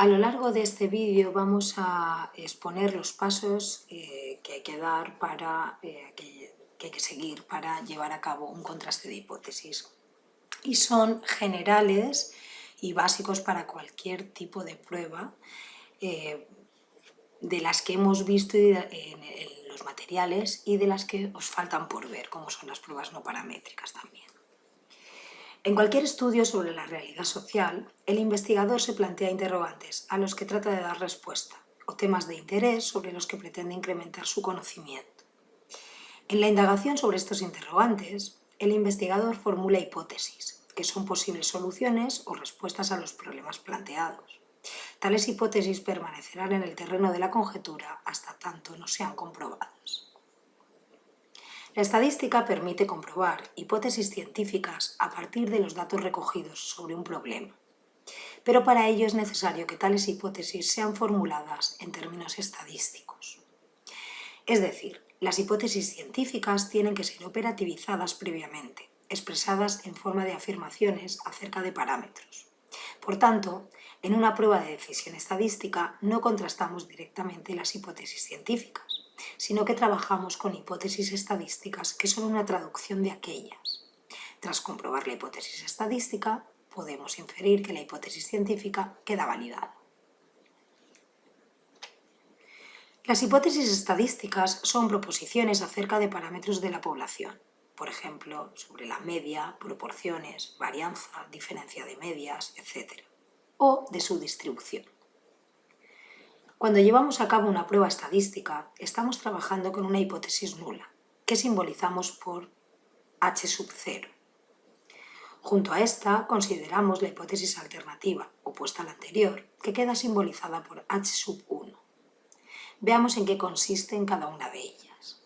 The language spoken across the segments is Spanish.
A lo largo de este vídeo vamos a exponer los pasos que hay que dar que hay que seguir para llevar a cabo un contraste de hipótesis. Y son generales y básicos para cualquier tipo de prueba de las que hemos visto en los materiales y de las que os faltan por ver, como son las pruebas no paramétricas también. En cualquier estudio sobre la realidad social, el investigador se plantea interrogantes a los que trata de dar respuesta o temas de interés sobre los que pretende incrementar su conocimiento. En la indagación sobre estos interrogantes, el investigador formula hipótesis, que son posibles soluciones o respuestas a los problemas planteados. Tales hipótesis permanecerán en el terreno de la conjetura hasta tanto no sean comprobadas. La estadística permite comprobar hipótesis científicas a partir de los datos recogidos sobre un problema, pero para ello es necesario que tales hipótesis sean formuladas en términos estadísticos. Es decir, las hipótesis científicas tienen que ser operativizadas previamente, expresadas en forma de afirmaciones acerca de parámetros. Por tanto, en una prueba de decisión estadística no contrastamos directamente las hipótesis científicas, sino que trabajamos con hipótesis estadísticas que son una traducción de aquellas. Tras comprobar la hipótesis estadística, podemos inferir que la hipótesis científica queda validada. Las hipótesis estadísticas son proposiciones acerca de parámetros de la población, por ejemplo, sobre la media, proporciones, varianza, diferencia de medias, etc., o de su distribución. Cuando llevamos a cabo una prueba estadística, estamos trabajando con una hipótesis nula, que simbolizamos por H sub 0. Junto a esta, consideramos la hipótesis alternativa, opuesta a la anterior, que queda simbolizada por H sub 1. Veamos en qué consiste en cada una de ellas.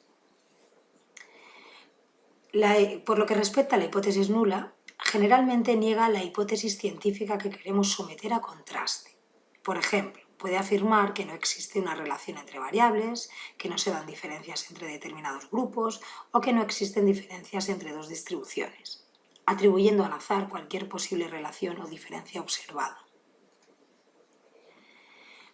Por lo que respecta a la hipótesis nula, generalmente niega la hipótesis científica que queremos someter a contraste. Por ejemplo, puede afirmar que no existe una relación entre variables, que no se dan diferencias entre determinados grupos o que no existen diferencias entre dos distribuciones, atribuyendo al azar cualquier posible relación o diferencia observada.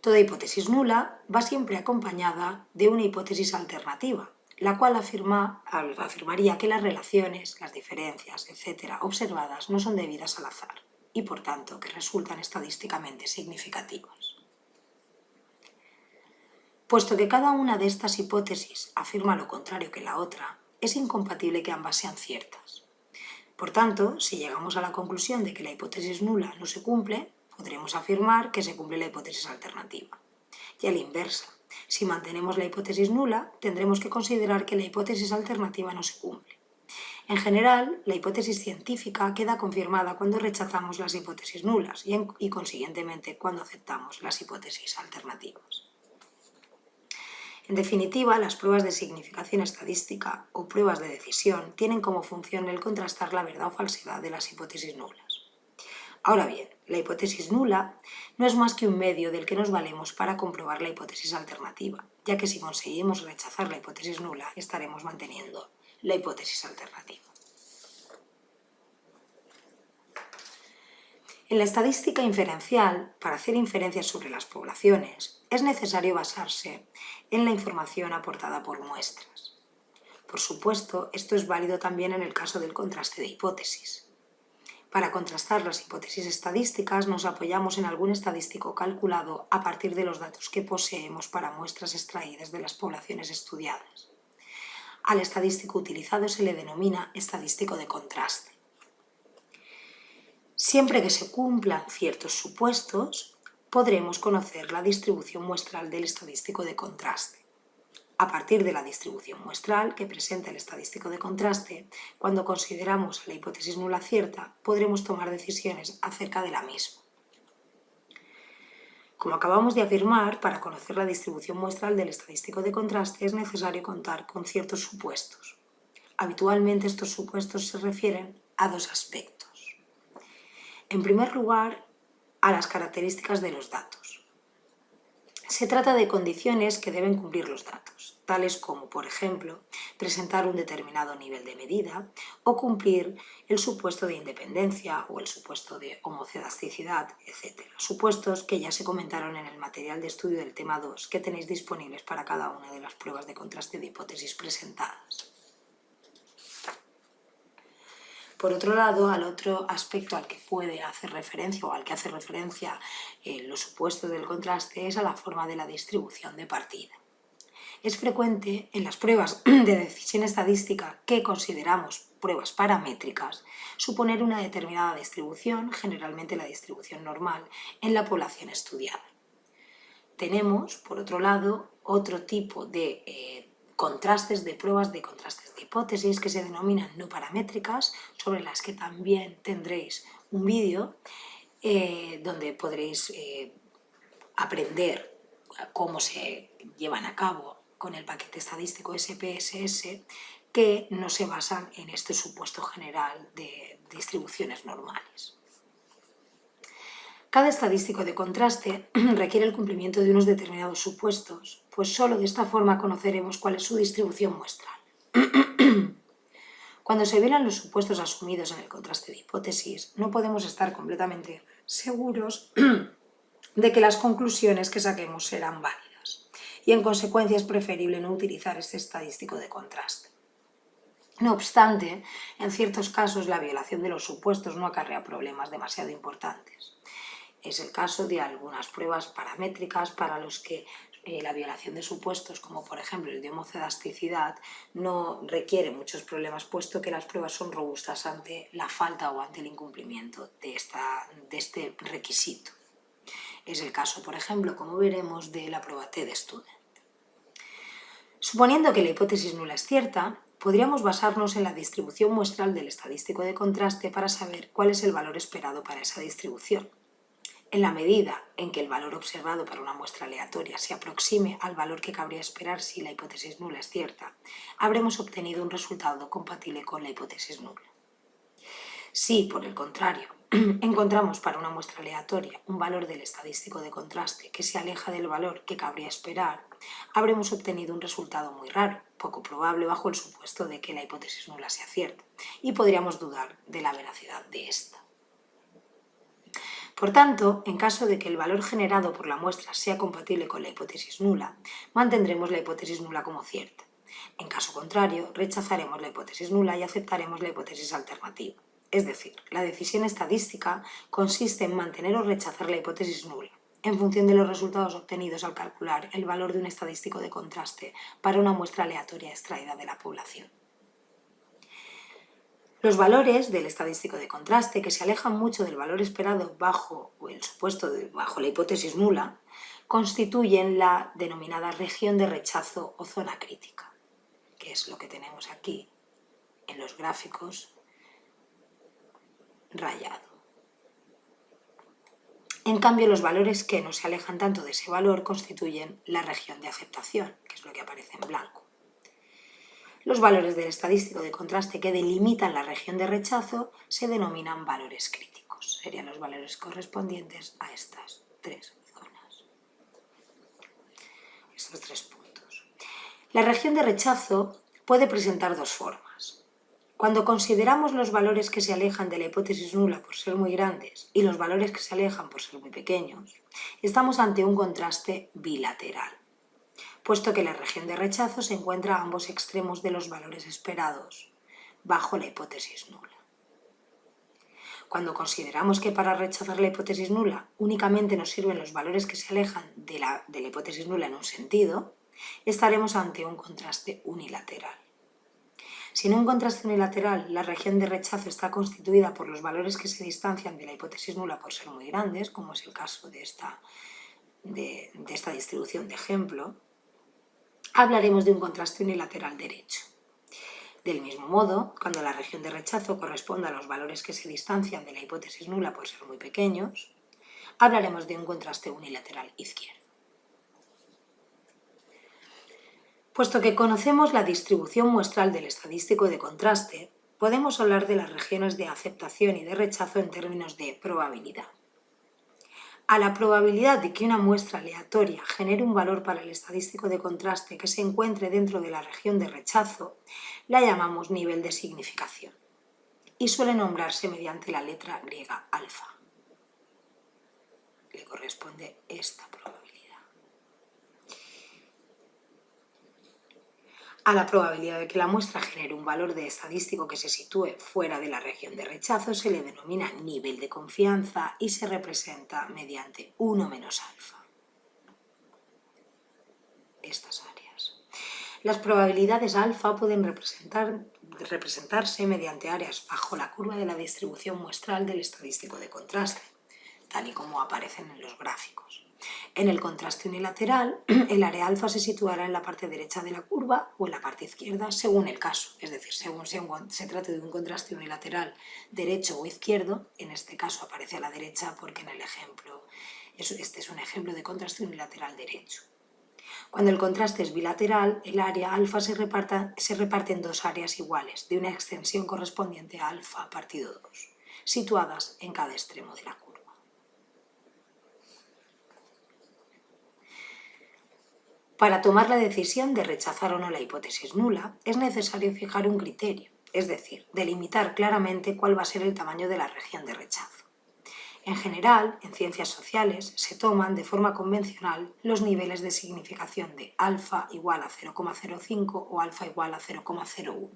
Toda hipótesis nula va siempre acompañada de una hipótesis alternativa, la cual afirmaría que las relaciones, las diferencias, etc., observadas no son debidas al azar y, por tanto, que resultan estadísticamente significativas. Puesto que cada una de estas hipótesis afirma lo contrario que la otra, es incompatible que ambas sean ciertas. Por tanto, si llegamos a la conclusión de que la hipótesis nula no se cumple, podremos afirmar que se cumple la hipótesis alternativa. Y a la inversa, si mantenemos la hipótesis nula, tendremos que considerar que la hipótesis alternativa no se cumple. En general, la hipótesis científica queda confirmada cuando rechazamos las hipótesis nulas y consiguientemente, cuando aceptamos las hipótesis alternativas. En definitiva, las pruebas de significación estadística o pruebas de decisión tienen como función el contrastar la verdad o falsedad de las hipótesis nulas. Ahora bien, la hipótesis nula no es más que un medio del que nos valemos para comprobar la hipótesis alternativa, ya que si conseguimos rechazar la hipótesis nula, estaremos manteniendo la hipótesis alternativa. En la estadística inferencial, para hacer inferencias sobre las poblaciones, es necesario basarse en la información aportada por muestras. Por supuesto, esto es válido también en el caso del contraste de hipótesis. Para contrastar las hipótesis estadísticas nos apoyamos en algún estadístico calculado a partir de los datos que poseemos para muestras extraídas de las poblaciones estudiadas. Al estadístico utilizado se le denomina estadístico de contraste. Siempre que se cumplan ciertos supuestos, podremos conocer la distribución muestral del estadístico de contraste. A partir de la distribución muestral que presenta el estadístico de contraste, cuando consideramos la hipótesis nula cierta, podremos tomar decisiones acerca de la misma. Como acabamos de afirmar, para conocer la distribución muestral del estadístico de contraste es necesario contar con ciertos supuestos. Habitualmente estos supuestos se refieren a dos aspectos. En primer lugar, a las características de los datos. Se trata de condiciones que deben cumplir los datos, tales como, por ejemplo, presentar un determinado nivel de medida o cumplir el supuesto de independencia o el supuesto de homocedasticidad, etc. Supuestos que ya se comentaron en el material de estudio del tema 2 que tenéis disponibles para cada una de las pruebas de contraste de hipótesis presentadas. Por otro lado, al otro aspecto al que puede hacer referencia o al que hace referencia los supuestos del contraste es a la forma de la distribución de partida. Es frecuente en las pruebas de decisión estadística que consideramos pruebas paramétricas suponer una determinada distribución, generalmente la distribución normal, en la población estudiada. Tenemos, por otro lado, otro tipo de contrastes de pruebas de contrastes de hipótesis que se denominan no paramétricas, sobre las que también tendréis un vídeo donde podréis aprender cómo se llevan a cabo con el paquete estadístico SPSS, que no se basan en este supuesto general de distribuciones normales. Cada estadístico de contraste requiere el cumplimiento de unos determinados supuestos, pues solo de esta forma conoceremos cuál es su distribución muestral. Cuando se violan los supuestos asumidos en el contraste de hipótesis, no podemos estar completamente seguros de que las conclusiones que saquemos serán válidas, y en consecuencia es preferible no utilizar este estadístico de contraste. No obstante, en ciertos casos la violación de los supuestos no acarrea problemas demasiado importantes. Es el caso de algunas pruebas paramétricas para los que la violación de supuestos, como por ejemplo el de homocedasticidad, no requiere muchos problemas, puesto que las pruebas son robustas ante la falta o ante el incumplimiento de este requisito. Es el caso, por ejemplo, como veremos, de la prueba T-de-Student. Suponiendo que la hipótesis nula es cierta, podríamos basarnos en la distribución muestral del estadístico de contraste para saber cuál es el valor esperado para esa distribución. En la medida en que el valor observado para una muestra aleatoria se aproxime al valor que cabría esperar si la hipótesis nula es cierta, habremos obtenido un resultado compatible con la hipótesis nula. Si, por el contrario, encontramos para una muestra aleatoria un valor del estadístico de contraste que se aleja del valor que cabría esperar, habremos obtenido un resultado muy raro, poco probable bajo el supuesto de que la hipótesis nula sea cierta, y podríamos dudar de la veracidad de esta. Por tanto, en caso de que el valor generado por la muestra sea compatible con la hipótesis nula, mantendremos la hipótesis nula como cierta. En caso contrario, rechazaremos la hipótesis nula y aceptaremos la hipótesis alternativa. Es decir, la decisión estadística consiste en mantener o rechazar la hipótesis nula, en función de los resultados obtenidos al calcular el valor de un estadístico de contraste para una muestra aleatoria extraída de la población. Los valores del estadístico de contraste, que se alejan mucho del valor esperado bajo la hipótesis nula, constituyen la denominada región de rechazo o zona crítica, que es lo que tenemos aquí en los gráficos rayado. En cambio, los valores que no se alejan tanto de ese valor constituyen la región de aceptación, que es lo que aparece en blanco. Los valores del estadístico de contraste que delimitan la región de rechazo se denominan valores críticos. Serían los valores correspondientes a estas tres zonas. Estos tres puntos. La región de rechazo puede presentar dos formas. Cuando consideramos los valores que se alejan de la hipótesis nula por ser muy grandes y los valores que se alejan por ser muy pequeños, estamos ante un contraste bilateral, puesto que la región de rechazo se encuentra a ambos extremos de los valores esperados, bajo la hipótesis nula. Cuando consideramos que para rechazar la hipótesis nula únicamente nos sirven los valores que se alejan de la hipótesis nula en un sentido, estaremos ante un contraste unilateral. Si en un contraste unilateral la región de rechazo está constituida por los valores que se distancian de la hipótesis nula por ser muy grandes, como es el caso de esta distribución de ejemplo, hablaremos de un contraste unilateral derecho. Del mismo modo, cuando la región de rechazo corresponda a los valores que se distancian de la hipótesis nula por ser muy pequeños, hablaremos de un contraste unilateral izquierdo. Puesto que conocemos la distribución muestral del estadístico de contraste, podemos hablar de las regiones de aceptación y de rechazo en términos de probabilidad. A la probabilidad de que una muestra aleatoria genere un valor para el estadístico de contraste que se encuentre dentro de la región de rechazo, la llamamos nivel de significación y suele nombrarse mediante la letra griega alfa. Le corresponde esta probabilidad. A la probabilidad de que la muestra genere un valor de estadístico que se sitúe fuera de la región de rechazo se le denomina nivel de confianza y se representa mediante 1 menos alfa. Estas áreas. Las probabilidades alfa pueden representarse mediante áreas bajo la curva de la distribución muestral del estadístico de contraste, tal y como aparecen en los gráficos. En el contraste unilateral, el área alfa se situará en la parte derecha de la curva o en la parte izquierda, según el caso. Es decir, según se trate de un contraste unilateral derecho o izquierdo, en este caso aparece a la derecha porque en el ejemplo, este es un ejemplo de contraste unilateral derecho. Cuando el contraste es bilateral, el área alfa se reparte en dos áreas iguales, de una extensión correspondiente a alfa partido 2, situadas en cada extremo de la curva. Para tomar la decisión de rechazar o no la hipótesis nula, es necesario fijar un criterio, es decir, delimitar claramente cuál va a ser el tamaño de la región de rechazo. En general, en ciencias sociales, se toman de forma convencional los niveles de significación de alfa igual a 0,05 o alfa igual a 0,01.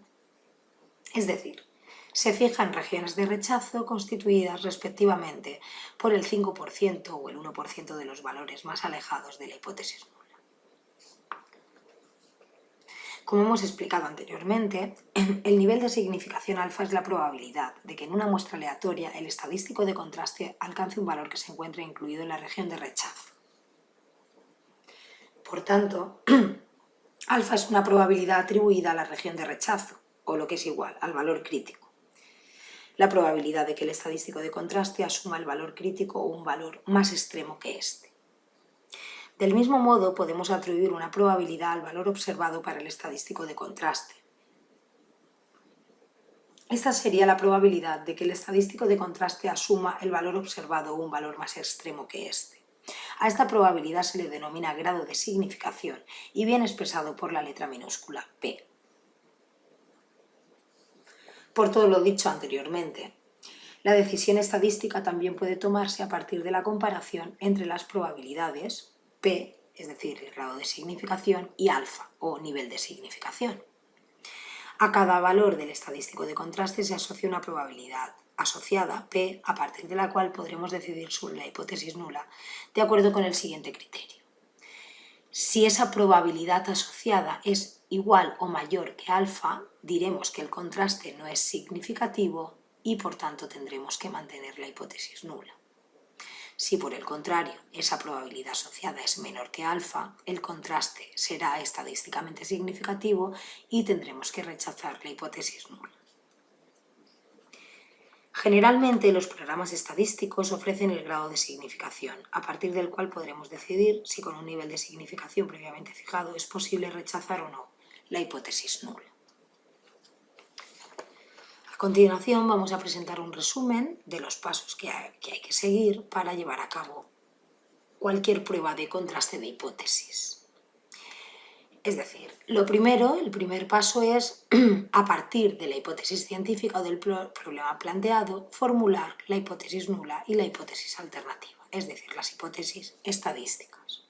Es decir, se fijan regiones de rechazo constituidas respectivamente por el 5% o el 1% de los valores más alejados de la hipótesis nula. Como hemos explicado anteriormente, el nivel de significación alfa es la probabilidad de que en una muestra aleatoria el estadístico de contraste alcance un valor que se encuentre incluido en la región de rechazo. Por tanto, alfa es una probabilidad atribuida a la región de rechazo, o lo que es igual, al valor crítico. La probabilidad de que el estadístico de contraste asuma el valor crítico o un valor más extremo que este. Del mismo modo, podemos atribuir una probabilidad al valor observado para el estadístico de contraste. Esta sería la probabilidad de que el estadístico de contraste asuma el valor observado o un valor más extremo que este. A esta probabilidad se le denomina grado de significación y viene expresado por la letra minúscula P. Por todo lo dicho anteriormente, la decisión estadística también puede tomarse a partir de la comparación entre las probabilidades P, es decir, el grado de significación, y alfa, o nivel de significación. A cada valor del estadístico de contraste se asocia una probabilidad asociada, P, a partir de la cual podremos decidir sobre la hipótesis nula, de acuerdo con el siguiente criterio. Si esa probabilidad asociada es igual o mayor que alfa, diremos que el contraste no es significativo y por tanto tendremos que mantener la hipótesis nula. Si por el contrario esa probabilidad asociada es menor que alfa, el contraste será estadísticamente significativo y tendremos que rechazar la hipótesis nula. Generalmente los programas estadísticos ofrecen el grado de significación, a partir del cual podremos decidir si con un nivel de significación previamente fijado es posible rechazar o no la hipótesis nula. A continuación vamos a presentar un resumen de los pasos que hay que seguir para llevar a cabo cualquier prueba de contraste de hipótesis. Es decir, el primer paso es, a partir de la hipótesis científica o del problema planteado, formular la hipótesis nula y la hipótesis alternativa, es decir, las hipótesis estadísticas.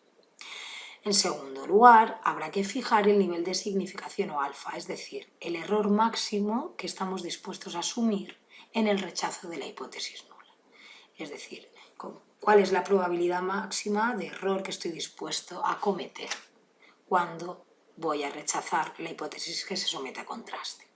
En segundo lugar, habrá que fijar el nivel de significación o alfa, es decir, el error máximo que estamos dispuestos a asumir en el rechazo de la hipótesis nula. Es decir, cuál es la probabilidad máxima de error que estoy dispuesto a cometer cuando voy a rechazar la hipótesis que se somete a contraste.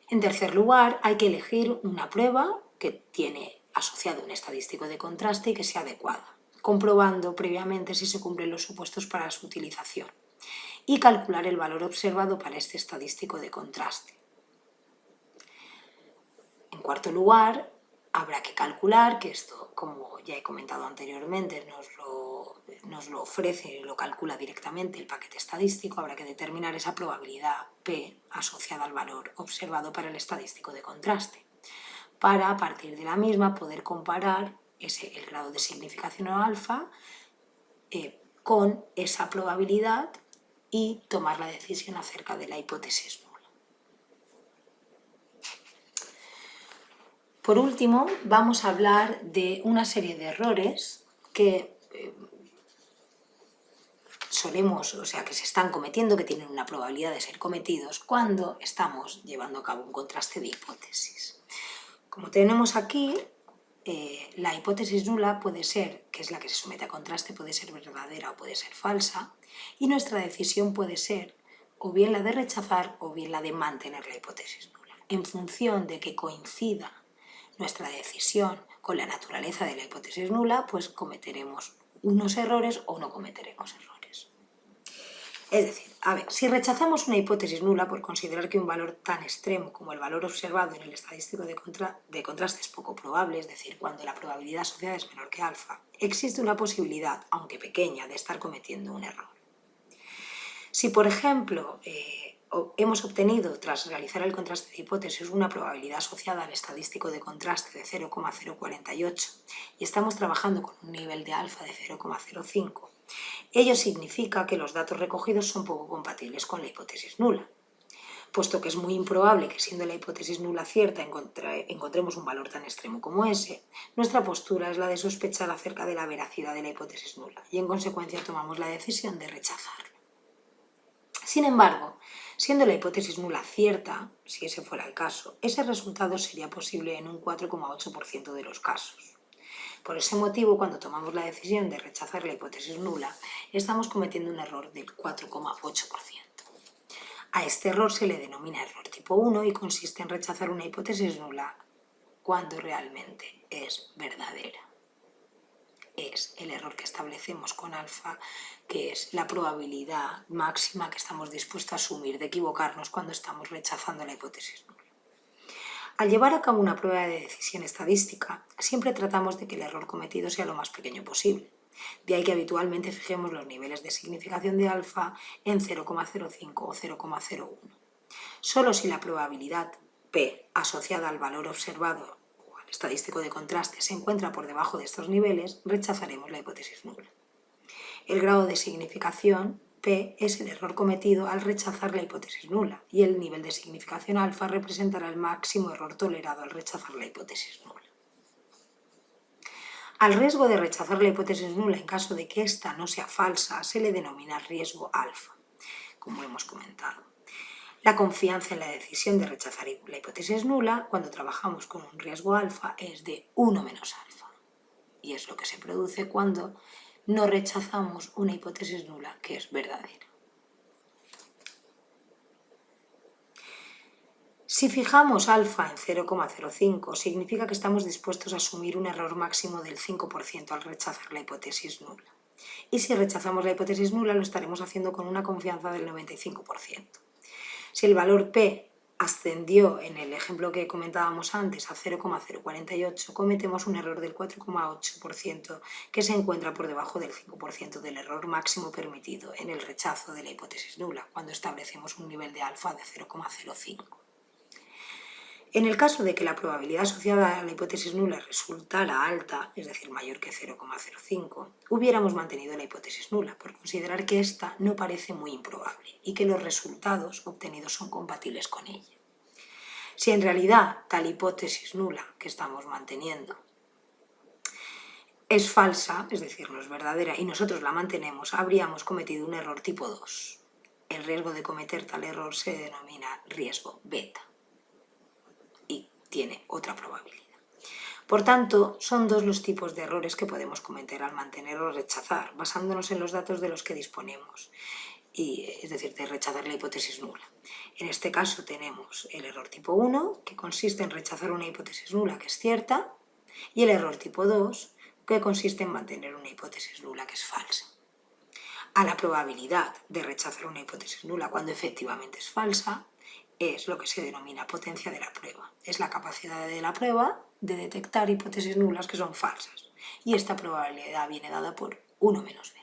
En tercer lugar, hay que elegir una prueba que tiene asociado un estadístico de contraste y que sea adecuada, comprobando previamente si se cumplen los supuestos para su utilización, y calcular el valor observado para este estadístico de contraste. En cuarto lugar, habrá que calcular, que esto, como ya he comentado anteriormente, nos lo ofrece y lo calcula directamente el paquete estadístico, habrá que determinar esa probabilidad P asociada al valor observado para el estadístico de contraste, para a partir de la misma poder comparar el grado de significación alfa con esa probabilidad y tomar la decisión acerca de la hipótesis nula. Por último, vamos a hablar de una serie de errores que que se están cometiendo, que tienen una probabilidad de ser cometidos cuando estamos llevando a cabo un contraste de hipótesis. Como tenemos aquí, la hipótesis nula puede ser, que es la que se somete a contraste, puede ser verdadera o puede ser falsa, y nuestra decisión puede ser o bien la de rechazar o bien la de mantener la hipótesis nula. En función de que coincida nuestra decisión con la naturaleza de la hipótesis nula, pues cometeremos unos errores o no cometeremos errores. Es decir, si rechazamos una hipótesis nula por considerar que un valor tan extremo como el valor observado en el estadístico de contraste es poco probable, es decir, cuando la probabilidad asociada es menor que alfa, existe una posibilidad, aunque pequeña, de estar cometiendo un error. Si, por ejemplo, hemos obtenido, tras realizar el contraste de hipótesis, una probabilidad asociada al estadístico de contraste de 0,048 y estamos trabajando con un nivel de alfa de 0,05, ello significa que los datos recogidos son poco compatibles con la hipótesis nula. Puesto que es muy improbable que, siendo la hipótesis nula cierta, encontremos un valor tan extremo como ese, nuestra postura es la de sospechar acerca de la veracidad de la hipótesis nula y, en consecuencia, tomamos la decisión de rechazarlo. Sin embargo, siendo la hipótesis nula cierta, si ese fuera el caso, ese resultado sería posible en un 4,8% de los casos. Por ese motivo, cuando tomamos la decisión de rechazar la hipótesis nula, estamos cometiendo un error del 4,8%. A este error se le denomina error tipo 1 y consiste en rechazar una hipótesis nula cuando realmente es verdadera. Es el error que establecemos con alfa, que es la probabilidad máxima que estamos dispuestos a asumir de equivocarnos cuando estamos rechazando la hipótesis nula. Al llevar a cabo una prueba de decisión estadística, siempre tratamos de que el error cometido sea lo más pequeño posible. De ahí que habitualmente fijemos los niveles de significación de alfa en 0,05 o 0,01. Solo si la probabilidad P asociada al valor observado o al estadístico de contraste se encuentra por debajo de estos niveles, rechazaremos la hipótesis nula. El grado de significación P es el error cometido al rechazar la hipótesis nula y el nivel de significación alfa representará el máximo error tolerado al rechazar la hipótesis nula. Al riesgo de rechazar la hipótesis nula en caso de que ésta no sea falsa se le denomina riesgo alfa, como hemos comentado. La confianza en la decisión de rechazar la hipótesis nula cuando trabajamos con un riesgo alfa es de 1 menos alfa y es lo que se produce cuando no rechazamos una hipótesis nula que es verdadera. Si fijamos alfa en 0,05, significa que estamos dispuestos a asumir un error máximo del 5% al rechazar la hipótesis nula. Y si rechazamos la hipótesis nula, lo estaremos haciendo con una confianza del 95%. Si el valor P ascendió en el ejemplo que comentábamos antes a 0,048, cometemos un error del 4,8% que se encuentra por debajo del 5% del error máximo permitido en el rechazo de la hipótesis nula, cuando establecemos un nivel de alfa de 0,05. En el caso de que la probabilidad asociada a la hipótesis nula resultara alta, es decir, mayor que 0,05, hubiéramos mantenido la hipótesis nula por considerar que ésta no parece muy improbable y que los resultados obtenidos son compatibles con ella. Si en realidad tal hipótesis nula que estamos manteniendo es falsa, es decir, no es verdadera, y nosotros la mantenemos, habríamos cometido un error tipo 2. El riesgo de cometer tal error se denomina riesgo beta y tiene otra probabilidad. Por tanto, son dos los tipos de errores que podemos cometer al mantener o rechazar, basándonos en los datos de los que disponemos, es decir, de rechazar la hipótesis nula. En este caso tenemos el error tipo 1, que consiste en rechazar una hipótesis nula que es cierta, y el error tipo 2, que consiste en mantener una hipótesis nula que es falsa. A la probabilidad de rechazar una hipótesis nula cuando efectivamente es falsa es lo que se denomina potencia de la prueba. Es la capacidad de la prueba de detectar hipótesis nulas que son falsas. Y esta probabilidad viene dada por 1 menos b.